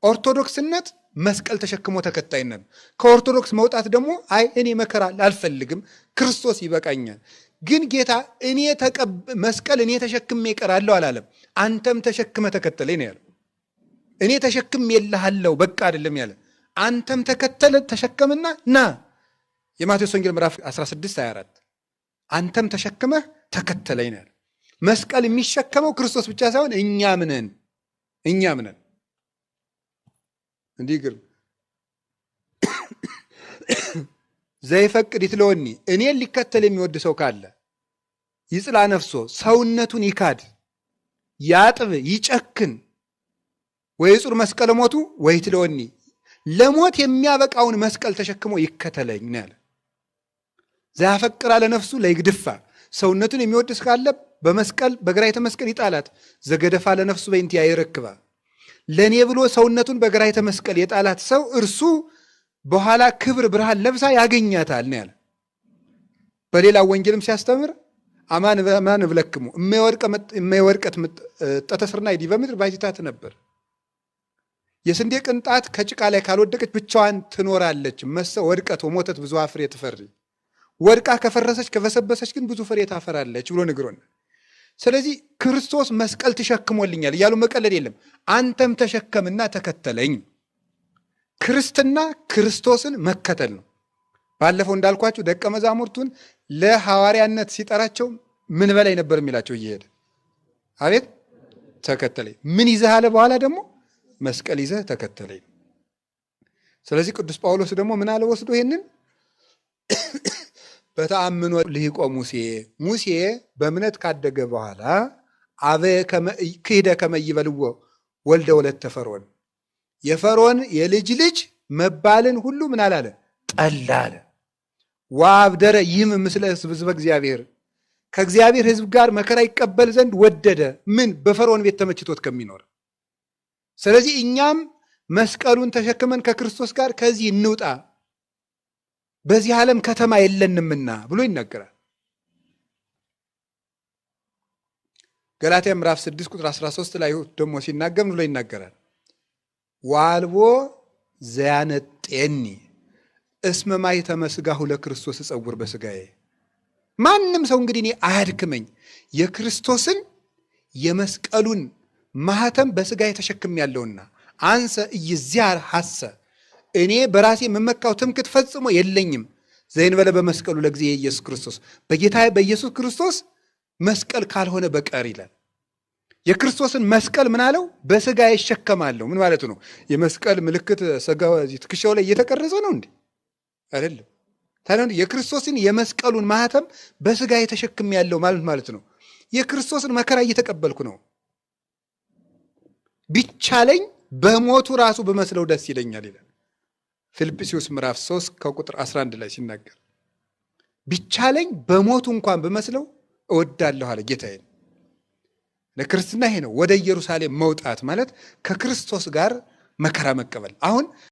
ኦርቶዶክስነት መስቀል ተሸክሞ ተከታይነት። ከኦርቶዶክስ መውጣት ደግሞ አይ እኔ መከራ አልፈልግም ክርስቶስ ይበቃኛል። ግን ጌታ መስቀል እኔ ተሸክሜ እቀራለሁ አላለም። አንተም ተሸክመ ተከተለኝ ነው ያለው። እኔ ተሸክሜ የለሃለሁ በቃ አይደለም ያለ። አንተም ተሸከምና ና። የማቴዎስ ወንጌል ምዕራፍ 16:24 አንተም ተሸክመህ ተከተለኝ ነው ያለ። መስቀል የሚሸከመው ክርስቶስ ብቻ ሳይሆን እኛም ነን። እንዲህ ግር ዘይፈቅድ ይትለወኒ እኔን ሊከተል የሚወድ ሰው ካለ ይጽላ ነፍሶ ሰውነቱን ይካድ ያጥብ ይጨክን ወይጹር መስቀለ ሞቱ ወይትለወኒ ለሞት የሚያበቃውን መስቀል ተሸክሞ ይከተለኝ ነው ያለ። ዘያፈቅር አለ ነፍሱ ለይግድፋ ሰውነቱን የሚወድ ካለ በመስቀል በግራይተ መስቀል ይጣላት። ዘገደፋ ለነፍሱ በእንቲያ ይረክባ ለኔ ብሎ ሰውነቱን በግራይተ መስቀል የጣላት ሰው እርሱ በኋላ ክብር ብርሃን ለብሳ ያገኛታል ነው ያለ። በሌላ ወንጌልም ሲያስተምር አማን ብለክሙ የማይወርቀት ጠተስርና ይዲ በምድር ባይታት ነበር። የስንዴ ቅንጣት ከጭቃ ላይ ካልወደቀች ብቻዋን ትኖራለች። ወድቀት ወሞተት ብዙ ፍሬ ትፈሪ ወድቃ ከፈረሰች ከበሰበሰች ግን ብዙ ፍሬ ታፈራለች ብሎ ንግሮን። ስለዚህ ክርስቶስ መስቀል ተሸክሞልኛል እያሉ መቀለድ የለም። አንተም ተሸከምና ተከተለኝ። ክርስትና ክርስቶስን መከተል ነው። ባለፈው እንዳልኳችሁ ደቀ መዛሙርቱን ለሐዋርያነት ሲጠራቸው ምን በላይ ነበር የሚላቸው? እየሄደ አቤት ተከተለኝ። ምን ይዘህ አለ? በኋላ ደግሞ መስቀል ይዘህ ተከተለኝ። ስለዚህ ቅዱስ ጳውሎስ ደግሞ ምን አለ ወስዶ ይሄንን በተአምኖ ልሂቆ ሙሴ በእምነት ካደገ በኋላ ክህደ ከመ ይበልዎ ወልደ ወለተ ፈርዖን የፈርዖን የልጅ ልጅ መባልን ሁሉ ምን አላለ? ጠላ አለ። ወአብደረ ይህም ምስለ ሕዝበ እግዚአብሔር ከእግዚአብሔር ሕዝብ ጋር መከራ ይቀበል ዘንድ ወደደ። ምን? በፈርዖን ቤት ተመችቶት ከሚኖር። ስለዚህ እኛም መስቀሉን ተሸክመን ከክርስቶስ ጋር ከዚህ እንውጣ፣ በዚህ ዓለም ከተማ የለንምና ብሎ ይናገራል። ገላትያ ምዕራፍ 6 ቁጥር 13 ላይ ደግሞ ሲናገር ብሎ ይናገራል። ዋልቦ ዘያነጤኒ እስመ ማኅተመ ሥጋሁ ለክርስቶስ እጸውር በሥጋዬ። ማንም ሰው እንግዲህ እኔ አያድክመኝ፣ የክርስቶስን የመስቀሉን ማኅተም በሥጋዬ ተሸክሜያለሁና አንሰ ኢይዝያር ሐሰ እኔ በራሴ የምመካው ትምክት ፈጽሞ የለኝም። ዘእንበለ በመስቀሉ ለእግዚእ ኢየሱስ ክርስቶስ በጌታ በኢየሱስ ክርስቶስ መስቀል ካልሆነ በቀር ይላል። የክርስቶስን መስቀል ምን አለው? በሥጋ ይሸከማለሁ። ምን ማለቱ ነው? የመስቀል ምልክት ሥጋው ትከሻው ላይ እየተቀረጸ ነው እንዴ? አይደለም። ታዲያ የክርስቶስን የመስቀሉን ማኅተም በሥጋ ተሸክሜያለሁ ማለት ነው የክርስቶስን መከራ እየተቀበልኩ ነው። ቢቻለኝ በሞቱ ራሱ በመስለው ደስ ይለኛል ይላል ፊልጵስዩስ ምዕራፍ 3 ከቁጥር 11 ላይ ሲናገር ቢቻለኝ በሞቱ እንኳን በመስለው እወዳለሁ አለ ጌታዬን። ለክርስትና ይሄ ነው ወደ ኢየሩሳሌም መውጣት ማለት ከክርስቶስ ጋር መከራ መቀበል። አሁን